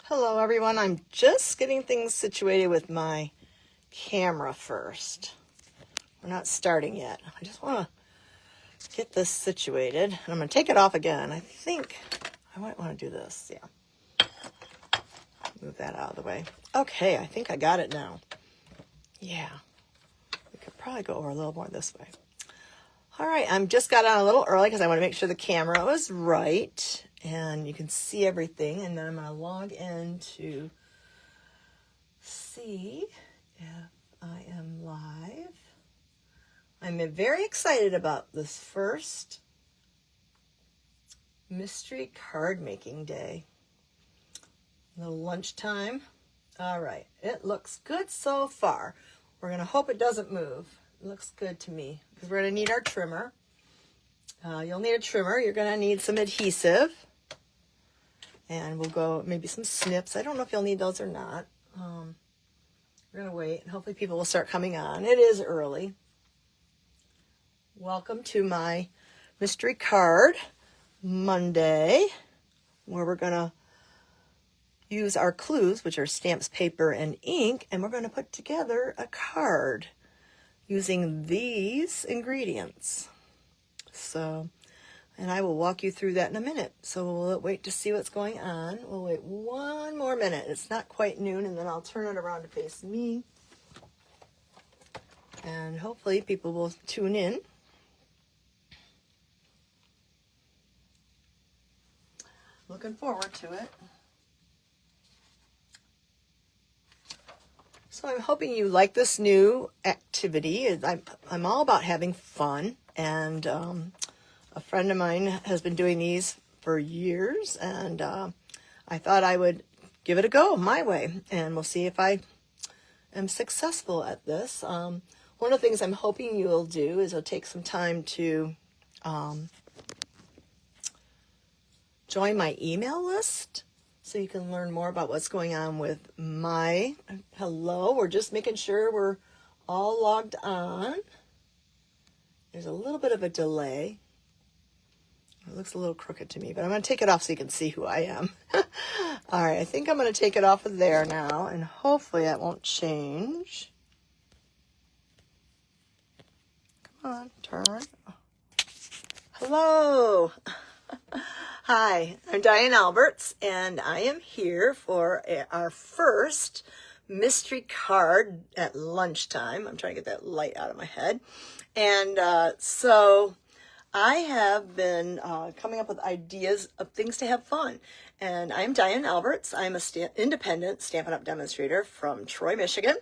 Hello everyone, I'm just getting things situated with my camera first. We're not starting yet. I just want to get this situated. And I'm going to take it off again. I think I might want to do this. Yeah. Move that out of the way. Okay, I think I got it now. Yeah. We could probably go over a little more this way. All right, I'm just got on a little early because I want to make sure the camera was right and you can see everything. And then I'm going to log in to see if I am live. I'm very excited about this first mystery card making day. A little lunchtime. All right, it looks good so far. We're going to hope it doesn't move. It looks good to me because we're going to need our trimmer. You'll need a trimmer. You're going to need some adhesive. And we'll go maybe some snips. I don't know if you'll need those or not. We're going to wait and hopefully people will start coming on. It is early. Welcome to my mystery card Monday, where we're going to use our clues, which are stamps, paper, and ink, and we're going to put together a card using these ingredients. So, and I will walk you through that in a minute. So we'll wait to see what's going on. We'll wait one more minute. It's not quite noon, and then I'll turn it around to face me. And hopefully people will tune in. Looking forward to it. So I'm hoping you like this new activity. I'm all about having fun, and a friend of mine has been doing these for years, and I thought I would give it a go my way, and we'll see if I am successful at this. One of the things I'm hoping you'll do is you'll take some time to join my email list so you can learn more about what's going on with my... Hello, we're just making sure we're all logged on. There's a little bit of a delay. It looks a little crooked to me, but I'm going to take it off so you can see who I am. All right, I think I'm going to take it off of there now, and hopefully that won't change. Come on, turn. Hello. Hi, I'm Diane Alberts, and I am here for our first mystery card at lunchtime. I'm trying to get that light out of my head. And so I have been coming up with ideas of things to have fun. And I'm Diane Alberts. I'm a independent Stampin' Up! Demonstrator from Troy, Michigan.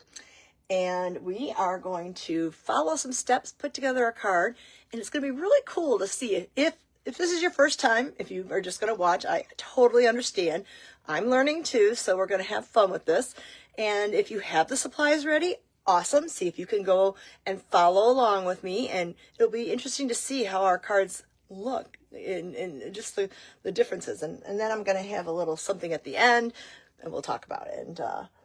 And we are going to follow some steps, put together a card, and it's going to be really cool to see if this is your first time. If you are just going to watch, I totally understand. I'm learning too, so we're going to have fun with this. And if you have the supplies ready, awesome. See if you can go and follow along with me, and it'll be interesting to see how our cards look in just the differences. And then I'm going to have a little something at the end, and we'll talk about it. And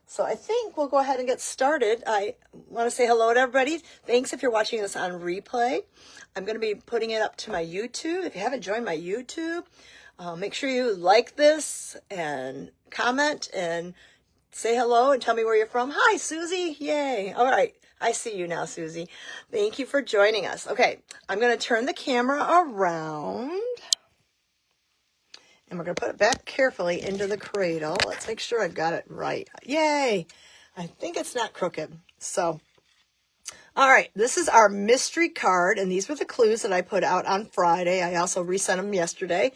so I think we'll go ahead and get started. I want to say hello to everybody. Thanks if you're watching this on replay. I'm going to be putting it up to my YouTube. If you haven't joined my YouTube, make sure you like this and comment and say hello and tell me where you're from. Hi, Susie. Yay. All right. I see you now, Susie. Thank you for joining us. Okay. I'm going to turn the camera around. And we're going to put it back carefully into the cradle. Let's make sure I've got it right. Yay! I think it's not crooked. So, all right, this is our mystery card, and these were the clues that I put out on Friday. I also resent them yesterday.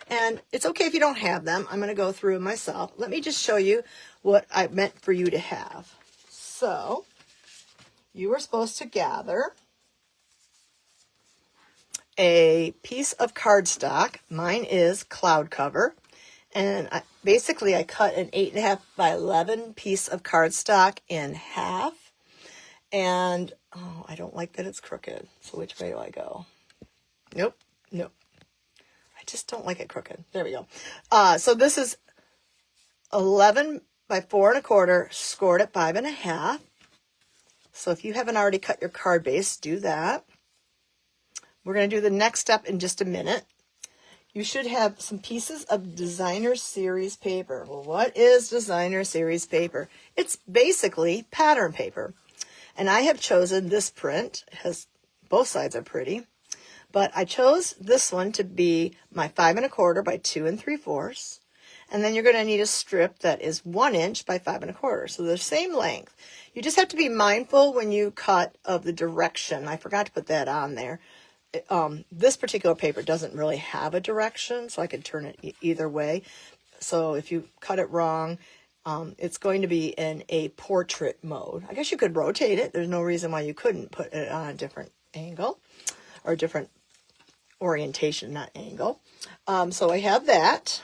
And it's okay if you don't have them. I'm going to go through them myself. Let me just show you what I meant for you to have. So, you were supposed to gather a piece of cardstock. Mine is cloud cover, and basically I cut an 8.5 by 11 piece of cardstock in half. And I don't like that it's crooked. So which way do I go? Nope. I just don't like it crooked. There we go. So this is 11 by 4 1/4, scored at 5 1/2. So if you haven't already cut your card base, do that. We're going to do the next step in just a minute. you should have some pieces of designer series paper. Well, what is designer series paper? It's basically pattern paper. And I have chosen this print. It has, both sides are pretty. But I chose this one to be my 5 1/4 by 2 3/4. And then you're going to need a strip that is 1 inch by 5 1/4. So the same length. You just have to be mindful when you cut of the direction. I forgot to put that on there. This particular paper doesn't really have a direction, so I could turn it either way. So if you cut it wrong, it's going to be in a portrait mode. I guess you could rotate it. There's no reason why you couldn't put it on a different angle or a different orientation, not angle. So I have that.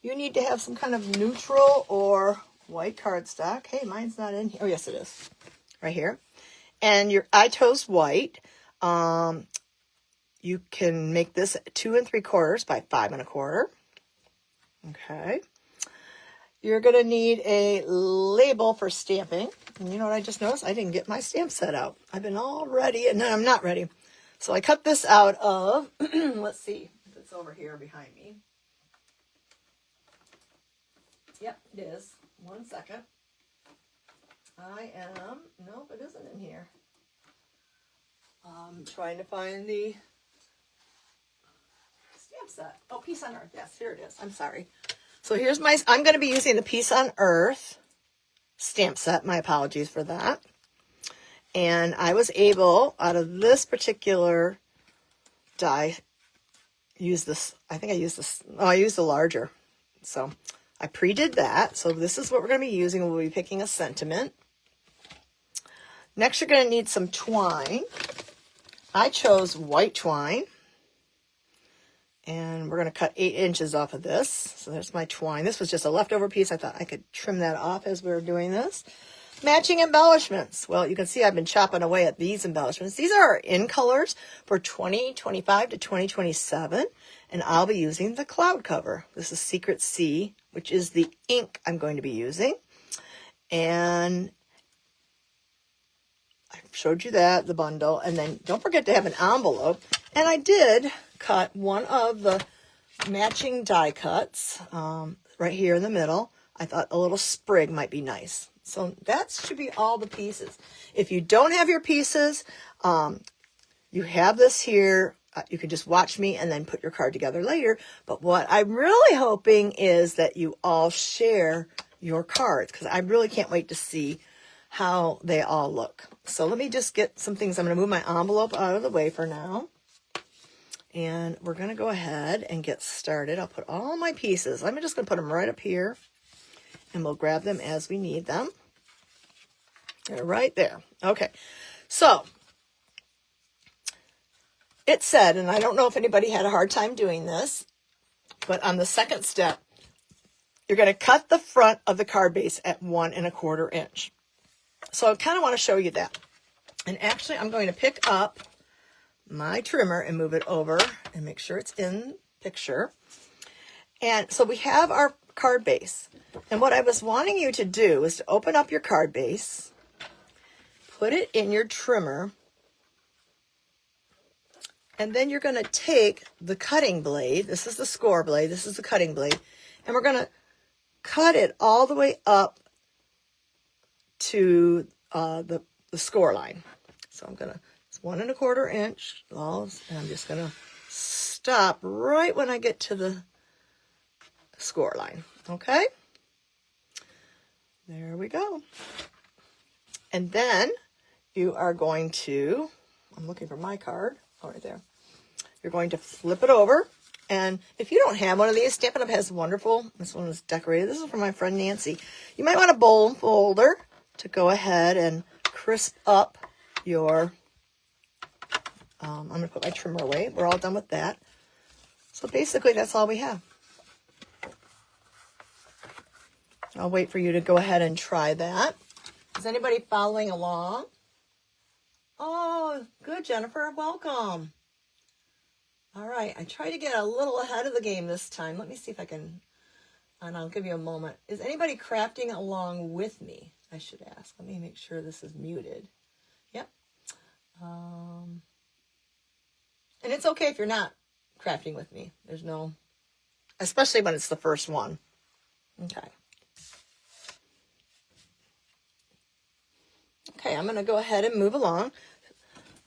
You need to have some kind of neutral or white cardstock. Hey, mine's not in here. Oh, yes, it is. Right here. And I chose white. You can make this 2 3/4 by 5 1/4. Okay. You're going to need a label for stamping. And you know what I just noticed? I didn't get my stamp set out. I've been all ready, and then I'm not ready. So I cut this out of, let's see if it's over here behind me. Yep, it is. 1 second. Nope, it isn't in here. I'm trying to find the stamp set. Oh, Peace on Earth. Yes, here it is. I'm sorry. So here's I'm going to be using the Peace on Earth stamp set. My apologies for that. And I was able, out of this particular die, use this. I think I used this. Oh, I used the larger. So I pre-did that. So this is what we're going to be using. We'll be picking a sentiment. Next, you're going to need some twine. I chose white twine. And we're going to cut 8 inches off of this. So there's my twine. This was just a leftover piece. I thought I could trim that off as we were doing this. Matching embellishments. Well, you can see I've been chopping away at these embellishments. These are in colors for 2025 to 2027. And I'll be using the cloud cover. This is Secret Sea, which is the ink I'm going to be using. And I showed you that, the bundle. And then don't forget to have an envelope. And I did cut one of the matching die cuts right here in the middle. I thought a little sprig might be nice. So that should be all the pieces. If you don't have your pieces, you have this here. You can just watch me and then put your card together later. But what I'm really hoping is that you all share your cards, because I really can't wait to see how they all look. So let me just get some things. I'm going to move my envelope out of the way for now. And we're going to go ahead and get started. I'll put all my pieces. I'm just going to put them right up here. And we'll grab them as we need them. They're right there. Okay. So, it said, and I don't know if anybody had a hard time doing this, but on the second step, you're going to cut the front of the card base at 1 1/4 inch. So I kind of want to show you that. And actually, I'm going to pick up my trimmer and move it over and make sure it's in picture. And so we have our card base. And what I was wanting you to do is to open up your card base, put it in your trimmer, and then you're going to take the cutting blade. This is the score blade. This is the cutting blade. And we're going to cut it all the way up to the score line. So I'm going to, it's 1 1/4 inch, and I'm just going to stop right when I get to the score line. Okay? There we go. And then you are going to, I'm looking for my card. Oh, right there. You're going to flip it over. And if you don't have one of these, Stampin' Up! Has wonderful, this one is decorated. This is from my friend Nancy. You might want a bowl folder to go ahead and crisp up your, I'm going to put my trimmer away. We're all done with that. So basically that's all we have. I'll wait for you to go ahead and try that. Is anybody following along? Oh, good, Jennifer. Welcome. All right. I try to get a little ahead of the game this time. Let me see if I can, and I'll give you a moment. Is anybody crafting along with me? I should ask. Let me make sure this is muted. Yep. And it's okay if you're not crafting with me. There's no, especially when it's the first one. Okay. Okay, I'm going to go ahead and move along.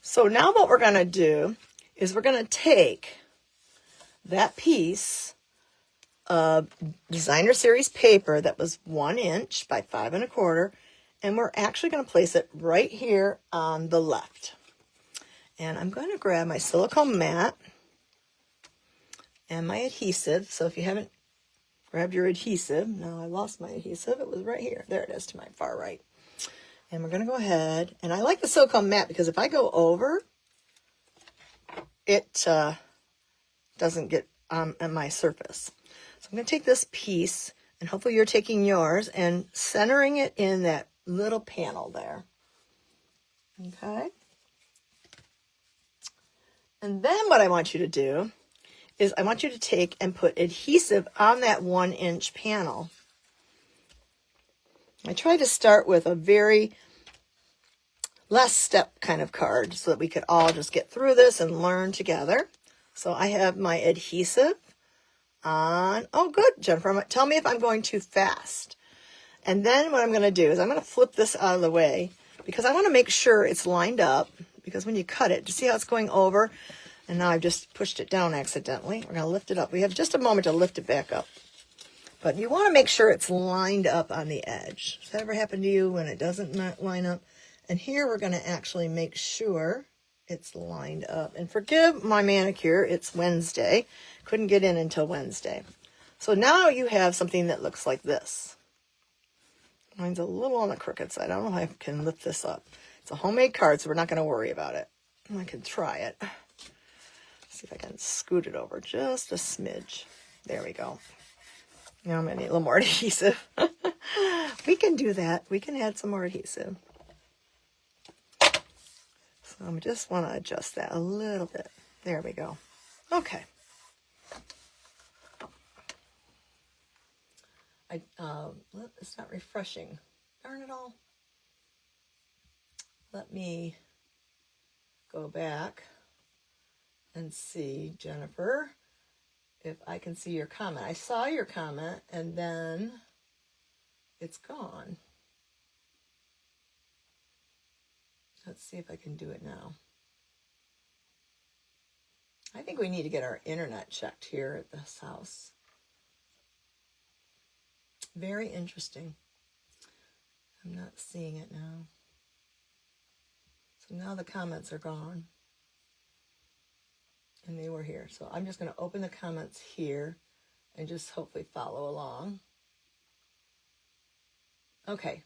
So now what we're going to do is we're going to take that piece of designer series paper that was 1 inch by 5 1/4, and we're actually going to place it right here on the left. And I'm going to grab my silicone mat and my adhesive. So if you haven't grabbed your adhesive, no, I lost my adhesive. It was right here. There it is to my far right. And we're going to go ahead, and I like the silicone mat because if I go over, it doesn't get on my surface. So I'm going to take this piece, and hopefully you're taking yours and centering it in that little panel there. Okay. And then what I want you to do is I want you to take and put adhesive on that 1 inch panel. I try to start with a very less step kind of card so that we could all just get through this and learn together. So I have my adhesive on. Oh, good, Jennifer. Tell me if I'm going too fast. And then what I'm going to do is I'm going to flip this out of the way because I want to make sure it's lined up, because when you cut it, do you see how it's going over? And now I've just pushed it down accidentally. We're going to lift it up. We have just a moment to lift it back up. But you want to make sure it's lined up on the edge. Does that ever happen to you when it doesn't line up? And here we're going to actually make sure it's lined up. And forgive my manicure, it's Wednesday. Couldn't get in until Wednesday. So now you have something that looks like this. Mine's a little on the crooked side. I don't know if I can lift this up. It's a homemade card, so we're not going to worry about it. I can try it. See if I can scoot it over just a smidge. There we go. Now I'm going to need a little more adhesive. We can do that. We can add some more adhesive. So I just want to adjust that a little bit. There we go. Okay. It's not refreshing. Darn it all. Let me go back and see, Jennifer, if I can see your comment. I saw your comment and then it's gone. Let's see if I can do it now. I think we need to get our internet checked here at this house. Very interesting. I'm not seeing it now. So now the comments are gone. And they were here. So I'm just going to open the comments here and just hopefully follow along. Okay.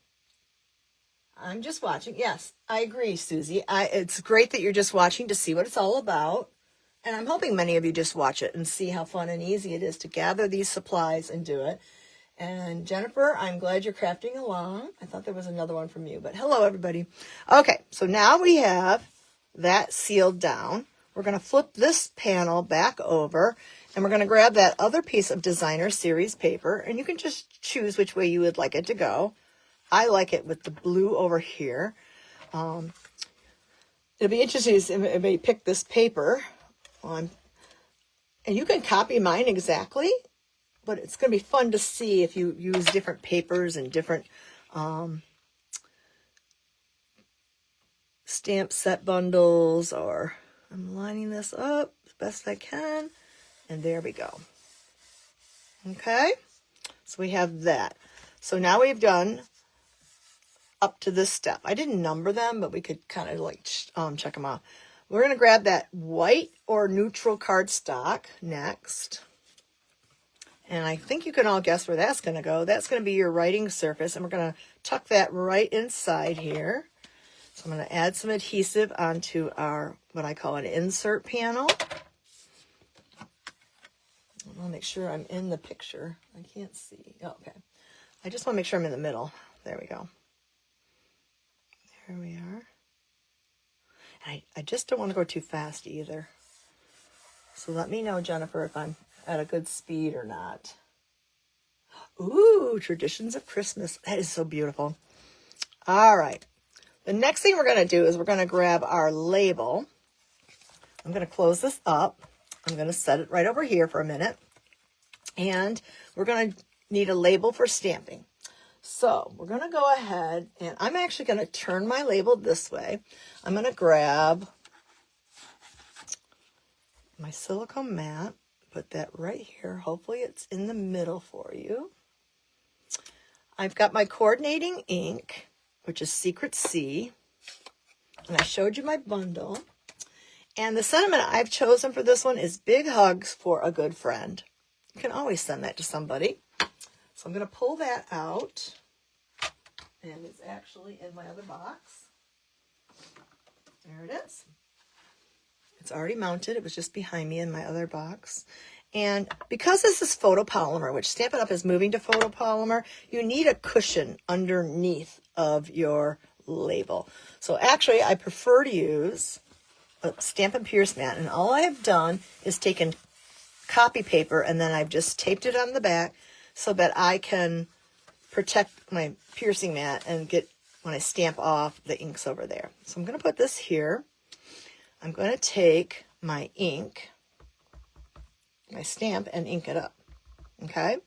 I'm just watching. Yes, I agree, Susie. It's great that you're just watching to see what it's all about. And I'm hoping many of you just watch it and see how fun and easy it is to gather these supplies and do it. And Jennifer, I'm glad you're crafting along. I thought there was another one from you, but hello, everybody. Okay, so now we have that sealed down. We're going to flip this panel back over, and we're going to grab that other piece of designer series paper, and you can just choose which way you would like it to go. I like it with the blue over here. It'll be interesting if anybody pick this paper. And you can copy mine exactly, but it's going to be fun to see if you use different papers and different stamp set bundles. Or I'm lining this up as best I can, and there we go. Okay, so we have that. So now we've done up to this step. I didn't number them, but we could kind of like check them out. We're going to grab that white or neutral cardstock next. And I think you can all guess where that's going to go. That's going to be your writing surface. And we're going to tuck that right inside here. So I'm going to add some adhesive onto our, what I call an insert panel. I want to make sure I'm in the picture. I can't see. Oh, okay. I just want to make sure I'm in the middle. There we go. There we are. I just don't want to go too fast either. So let me know, Jennifer, if I'm at a good speed or not. Ooh, Traditions of Christmas. That is so beautiful. All right. The next thing we're going to do is we're going to grab our label. I'm going to close this up. I'm going to set it right over here for a minute. And we're going to need a label for stamping. So we're going to go ahead, and I'm actually going to turn my label this way. I'm going to grab my silicone mat, put that right here. Hopefully it's in the middle for you. I've got my coordinating ink, which is Secret C, and I showed you my bundle. And the sentiment I've chosen for this one is big hugs for a good friend. You can always send that to somebody. So I'm going to pull that out, and it's actually in my other box. There it is. It's already mounted. It was just behind me in my other box. And because this is photopolymer, which Stampin' Up! Is moving to photopolymer, you need a cushion underneath of your label. So actually, I prefer to use a Stampin' Pierce mat. And all I have done is taken copy paper, and then I've just taped it on the back so that I can protect my piercing mat and get, when I stamp off, the inks over there. So I'm going to put this here. I'm going to take my ink, my stamp, and ink it up, okay?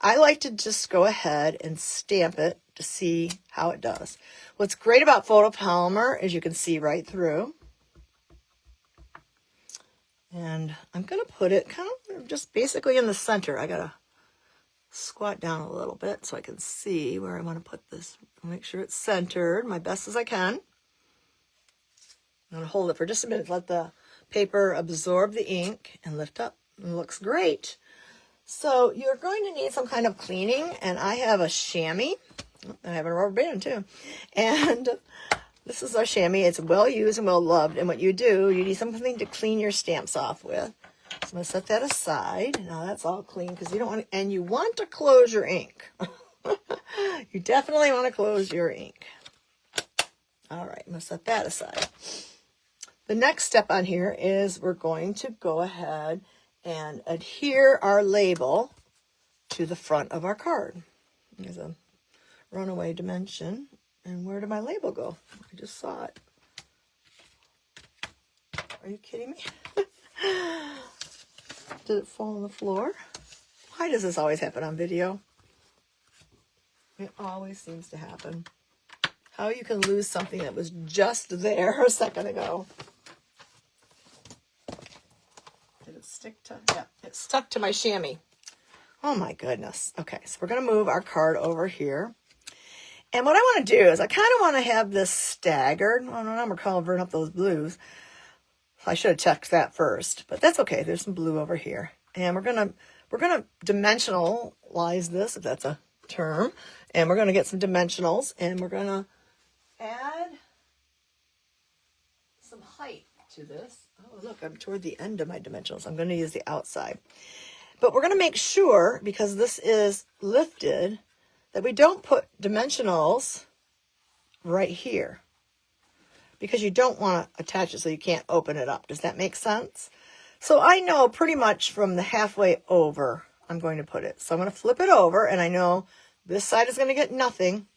I like to just go ahead and stamp it to see how it does. What's great about photopolymer is you can see right through. And I'm going to put it kind of just basically in the center. I got to squat down a little bit so I can see where I want to put this. Make sure it's centered, my best as I can. I'm going to hold it for just a minute, let the paper absorb the ink and lift up. It looks great. So you're going to need some kind of cleaning, and I have a chamois. I have a rubber band too. And this is our chamois. It's well used and well loved. And what you do, you need something to clean your stamps off with. So I'm going to set that aside. Now that's all clean because you don't want to, and you want to close your ink. You definitely want to close your ink. All right, I'm going to set that aside. The next step on here is we're going to go ahead and adhere our label to the front of our card. There's a runaway dimension. And where did my label go? I just saw it. Are you kidding me? Did it fall on the floor? Why does this always happen on video? It always seems to happen. How you can lose something that was just there a second ago. Did it stick to? Yeah, it stuck to my chamois. Oh my goodness. Okay, so we're going to move our card over here. And what I want to do is I kind of want to have this staggered. I don't know, I'm covering up those blues. I should have checked that first, but that's okay. There's some blue over here. And we're gonna dimensionalize this, if that's a term. And we're gonna get some dimensionals, and we're gonna add some height to this. Oh, look, I'm toward the end of my dimensionals. I'm gonna use the outside. But we're gonna make sure, because this is lifted, that we don't put dimensionals right here, because you don't want to attach it so you can't open it up. Does that make sense? So I know pretty much from the halfway over I'm going to put it. So I'm going to flip it over, and I know this side is going to get nothing.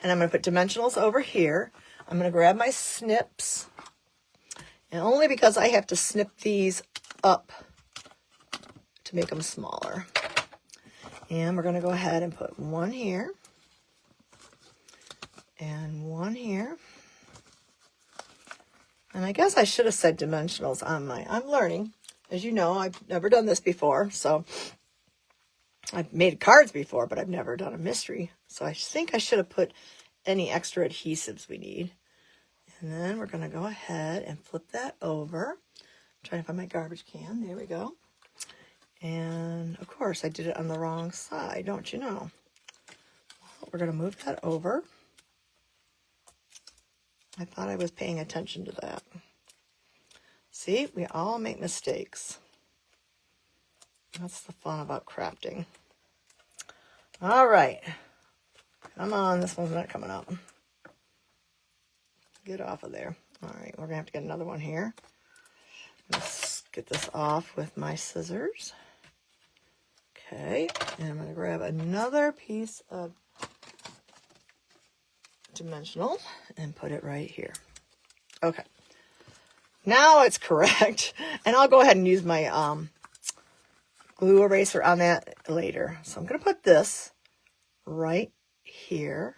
And I'm going to put dimensionals over here. I'm going to grab my snips, and only because I have to snip these up to make them smaller. And we're going to go ahead and put one here and one here. And I guess I should have said dimensionals on my, I'm learning. As you know, I've never done this before. So I've made cards before, but I've never done a mystery. So I think I should have put any extra adhesives we need. And then we're going to go ahead and flip that over. I'm trying to find my garbage can. There we go. And of course I did it on the wrong side, don't you know? Well, we're going to move that over. I thought I was paying attention to that. See, we all make mistakes. That's the fun about crafting. All right. Come on, this one's not coming up. Get off of there. All right, we're going to have to get another one here. Let's get this off with my scissors. Okay, and I'm going to grab another piece of dimensional and put it right here. Okay, Now it's correct. And I'll go ahead and use my glue eraser on that later. So I'm going to put this right here.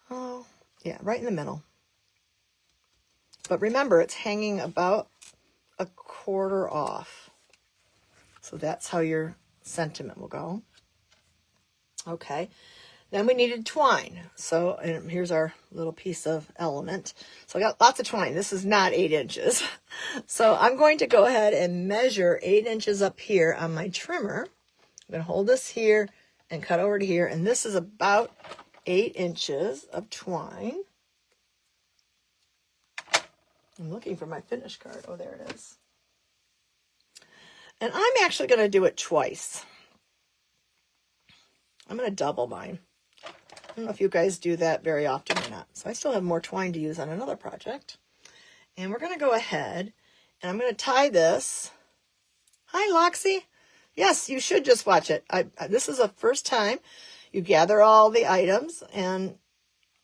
Oh, yeah, right in the middle. But remember, it's hanging about a quarter off. So that's how your sentiment will go. Okay. Then we needed twine. So, and here's our little piece of element. So I got lots of twine. This is not 8 inches. So I'm going to go ahead and measure 8 inches up here on my trimmer. I'm going to hold this here and cut over to here. And this is about 8 inches of twine. I'm looking for my finish card. Oh, there it is. And I'm actually going to do it twice. I'm going to double mine. I don't know if you guys do that very often or not. So I still have more twine to use on another project. And we're going to go ahead and I'm going to tie this. Hi, Loxy. Yes, you should just watch it. This is the first time you gather all the items, and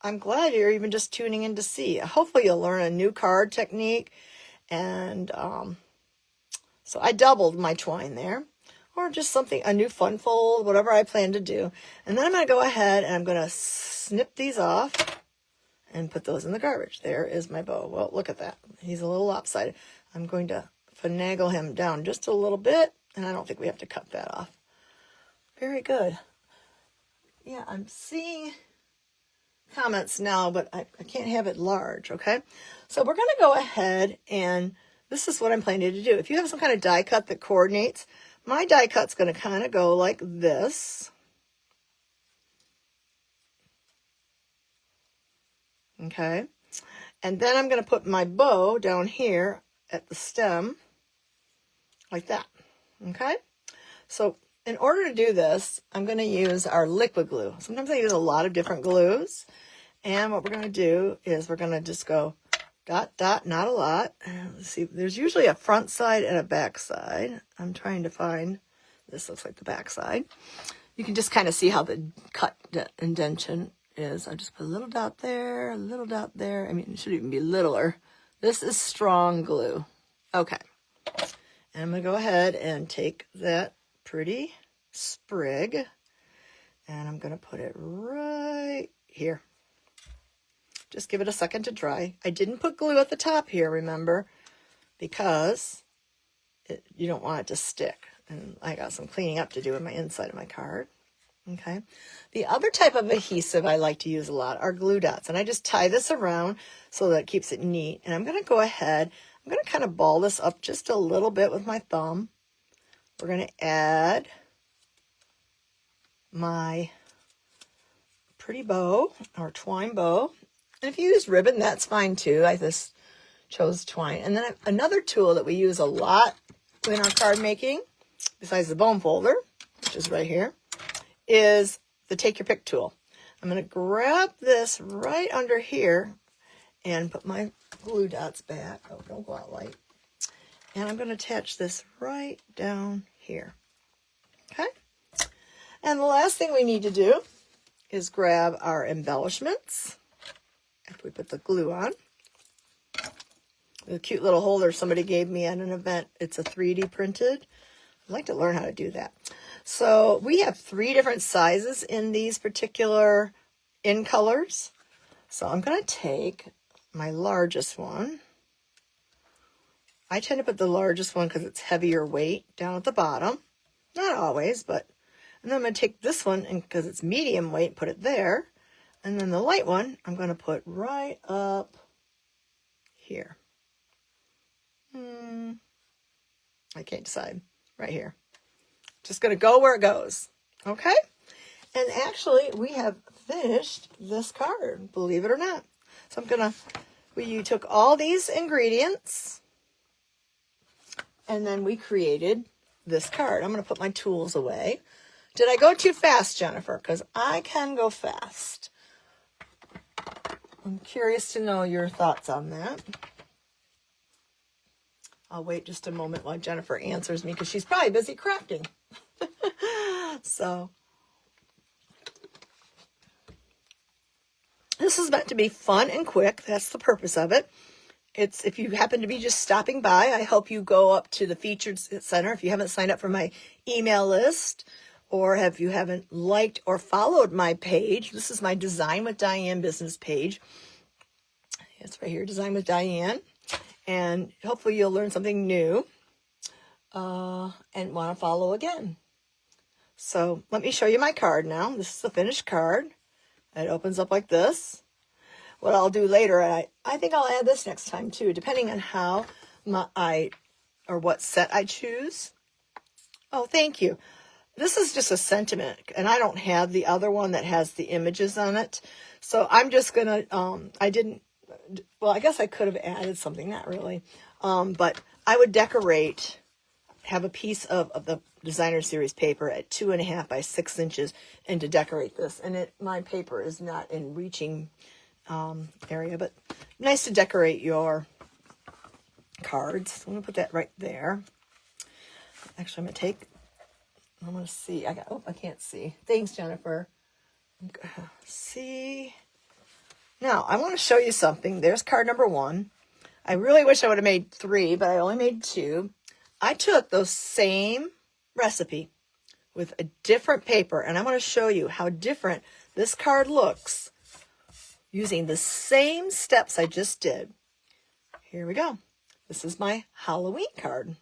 I'm glad you're even just tuning in to see. Hopefully you'll learn a new card technique. And so I doubled my twine there. Or just something, a new fun fold, whatever I plan to do. And then I'm going to go ahead and I'm going to snip these off and put those in the garbage. There is my bow. Well, look at that. He's a little lopsided. I'm going to finagle him down just a little bit, and I don't think we have to cut that off. Very good. Yeah, I'm seeing comments now, but I can't have it large, okay? So we're going to go ahead, and this is what I'm planning to do. If you have some kind of die cut that coordinates, my die cut's going to kind of go like this. Okay. And then I'm going to put my bow down here at the stem like that. Okay. So in order to do this, I'm going to use our liquid glue. Sometimes I use a lot of different glues. And what we're going to do is we're going to just go dot, dot, not a lot. Let's see, there's usually a front side and a back side. I'm trying to find, this looks like the back side. You can just kind of see how the cut indentation is. I just put a little dot there, a little dot there. I mean, it should even be littler. This is strong glue. Okay. And I'm going to go ahead and take that pretty sprig and I'm going to put it right here. Just give it a second to dry. I didn't put glue at the top here, remember, because you don't want it to stick. And I got some cleaning up to do in my inside of my card. Okay. The other type of adhesive I like to use a lot are glue dots. And I just tie this around so that it keeps it neat. And I'm going to go ahead, I'm going to kind of ball this up just a little bit with my thumb. We're going to add my pretty bow or twine bow. And if you use ribbon, that's fine too. I just chose twine. And then another tool that we use a lot in our card making, besides the bone folder, which is right here, is the take your pick tool. I'm going to grab this right under here and put my glue dots back. Oh, don't go out light. And I'm going to attach this right down here. Okay. And the last thing we need to do is grab our embellishments after we put the glue on. The cute little holder somebody gave me at an event. It's a 3D printed. I'd like to learn how to do that. So we have 3 different sizes in these particular in colors. So I'm going to take my largest one. I tend to put the largest one because it's heavier weight down at the bottom. Not always, but. And then I'm going to take this one and because it's medium weight, put it there. And then the light one, I'm going to put right up here. I can't decide. Right here. Just going to go where it goes. Okay? And actually, we have finished this card, believe it or not. So I'm going to, you took all these ingredients, and then we created this card. I'm going to put my tools away. Did I go too fast, Jennifer? Because I can go fast. I'm curious to know your thoughts on that. I'll wait just a moment while Jennifer answers me because she's probably busy crafting. So this is meant to be fun and quick. That's the purpose of it. if you happen to be just stopping by, I hope you go up to the featured center. If you haven't signed up for my email list, or if you haven't liked or followed my page, this is my Design with Diane business page. It's right here, Design with Diane. And hopefully you'll learn something new and want to follow again. So let me show you my card now. This is the finished card. It opens up like this. What I'll do later, and I think I'll add this next time too, depending on how or what set I choose. Oh, thank you. This is just a sentiment, and I don't have the other one that has the images on it. So I'm just going to, I guess I could have added something, not really. But I would have a piece of the Designer Series paper at 2.5 by 6 inches and to decorate this. And my paper is not in reaching area, but nice to decorate your cards. I'm going to put that right there. Actually, I'm going to see. I can't see. Thanks, Jennifer. See. Now, I want to show you something. There's card number 1. I really wish I would have made 3, but I only made 2. I took those same recipe with a different paper, and I'm going to show you how different this card looks using the same steps I just did. Here we go. This is my Halloween card.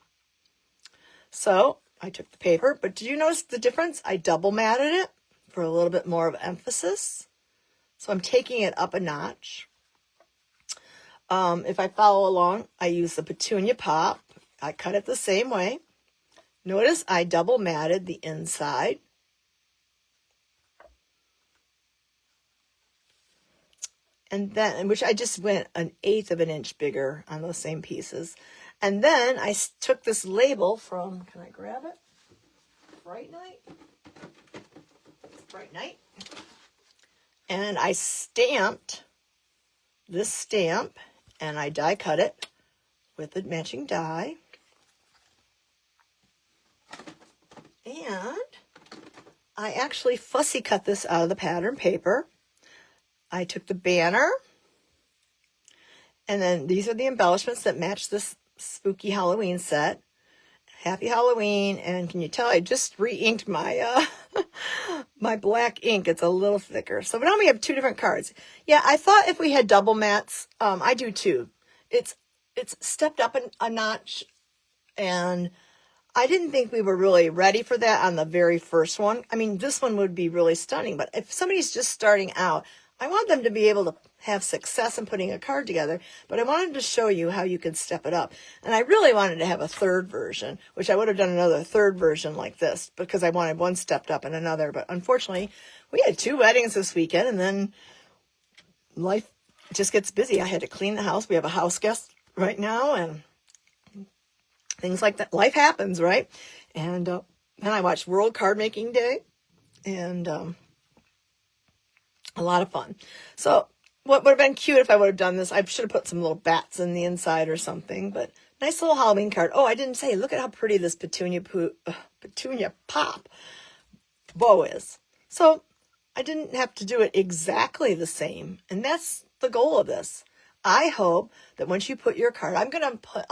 So I took the paper, but did you notice the difference? I double matted it for a little bit more of emphasis. So I'm taking it up a notch. If I follow along, I use the Petunia Pop. I cut it the same way. Notice I double matted the inside. And then, which I just went 1/8 of an inch bigger on those same pieces. And then I took this label from, can I grab it? Bright Night. Bright Night. And I stamped this stamp, and I die cut it with the matching die. And I actually fussy cut this out of the pattern paper. I took the banner, and then these are the embellishments that match this spooky Halloween set. Happy Halloween. And can you tell I just re-inked my my black ink. It's a little thicker. So now we have 2 different cards. Yeah, I thought if we had double mats, I do too. It's stepped up a notch, and I didn't think we were really ready for that on the very first one. I mean, this one would be really stunning, but if somebody's just starting out, I want them to be able to have success in putting a card together, but I wanted to show you how you can step it up. And I really wanted to have a 3rd version, which I would have done another 3rd version like this because I wanted one stepped up and another. But unfortunately, we had 2 weddings this weekend, and then life just gets busy. I had to clean the house. We have a house guest right now, and things like that. Life happens, right? And then I watched World Card Making Day, and a lot of fun. So what would have been cute if I would have done this, I should have put some little bats in the inside or something, but nice little Halloween card. Oh, I didn't say, look at how pretty this Petunia Pop bow is. So I didn't have to do it exactly the same, and that's the goal of this. I hope that once you put your card, I'm going to put,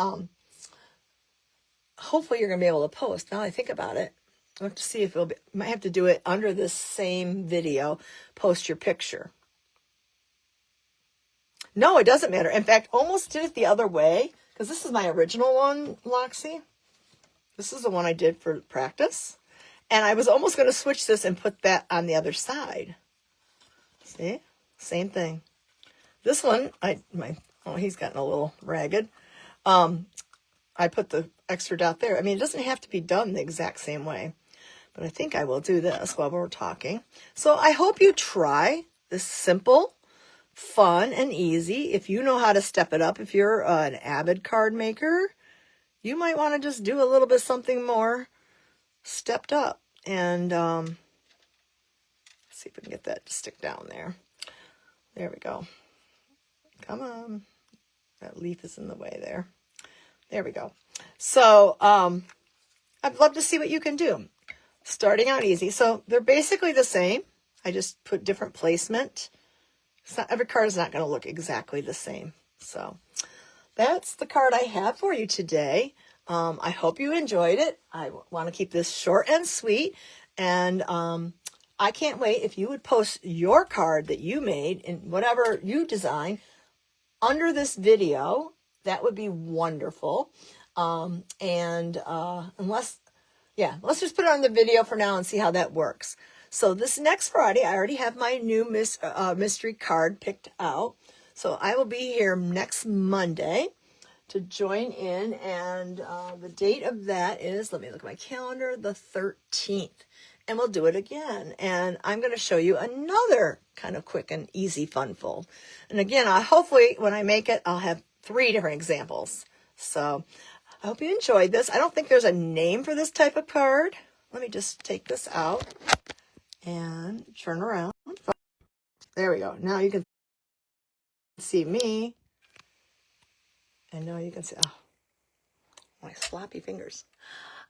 hopefully you're going to be able to post. Now I think about it, I have to see if might have to do it under this same video, post your picture. No, it doesn't matter. In fact, almost did it the other way, because this is my original one, Loxie. This is the one I did for practice. And I was almost going to switch this and put that on the other side. See? Same thing. This one, he's gotten a little ragged. I put the extra dot there. I mean, it doesn't have to be done the exact same way. But I think I will do this while we're talking. So I hope you try this simple, fun, and easy. If you know how to step it up, if you're an avid card maker, you might want to just do a little bit something more stepped up. And let's see if we can get that to stick down there. There we go. Come on. That leaf is in the way there. There we go. So I'd love to see what you can do. Starting out easy. So they're basically the same. I just put different placement. Every card is not going to look exactly the same. So that's the card I have for you today. I hope you enjoyed it. I want to keep this short and sweet. And I can't wait if you would post your card that you made in whatever you design under this video. That would be wonderful. Let's just put it on the video for now and see how that works. So this next Friday, I already have my new mystery card picked out. So I will be here next Monday to join in, and the date of that is, let me look at my calendar, the 13th. And we'll do it again. And I'm going to show you another kind of quick and easy fun fold. And again, hopefully when I make it, I'll have 3 different examples. So I hope you enjoyed this. I don't think there's a name for this type of card. Let me just take this out and turn around. There we go. Now you can see me. And now you can see, oh, my sloppy fingers.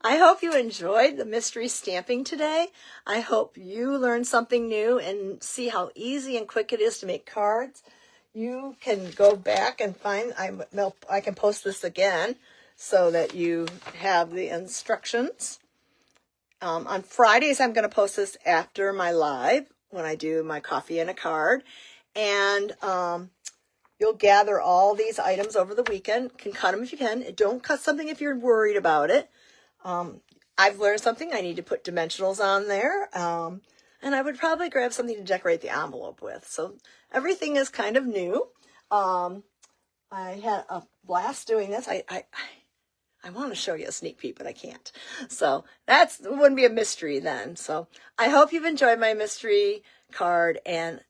I hope you enjoyed the mystery stamping today. I hope you learned something new and see how easy and quick it is to make cards. You can go back and find, I can post this again so that you have the instructions. On Fridays, I'm going to post this after my live when I do my coffee and a card. And you'll gather all these items over the weekend. Can cut them if you can. Don't cut something if you're worried about it. I've learned something. I need to put dimensionals on there. And I would probably grab something to decorate the envelope with. So everything is kind of new. I had a blast doing this. I want to show you a sneak peek, but I can't. So it wouldn't be a mystery then. So I hope you've enjoyed my mystery card and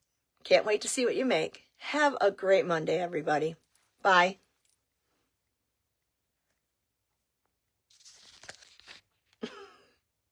can't wait to see what you make. Have a great Monday, everybody. Bye.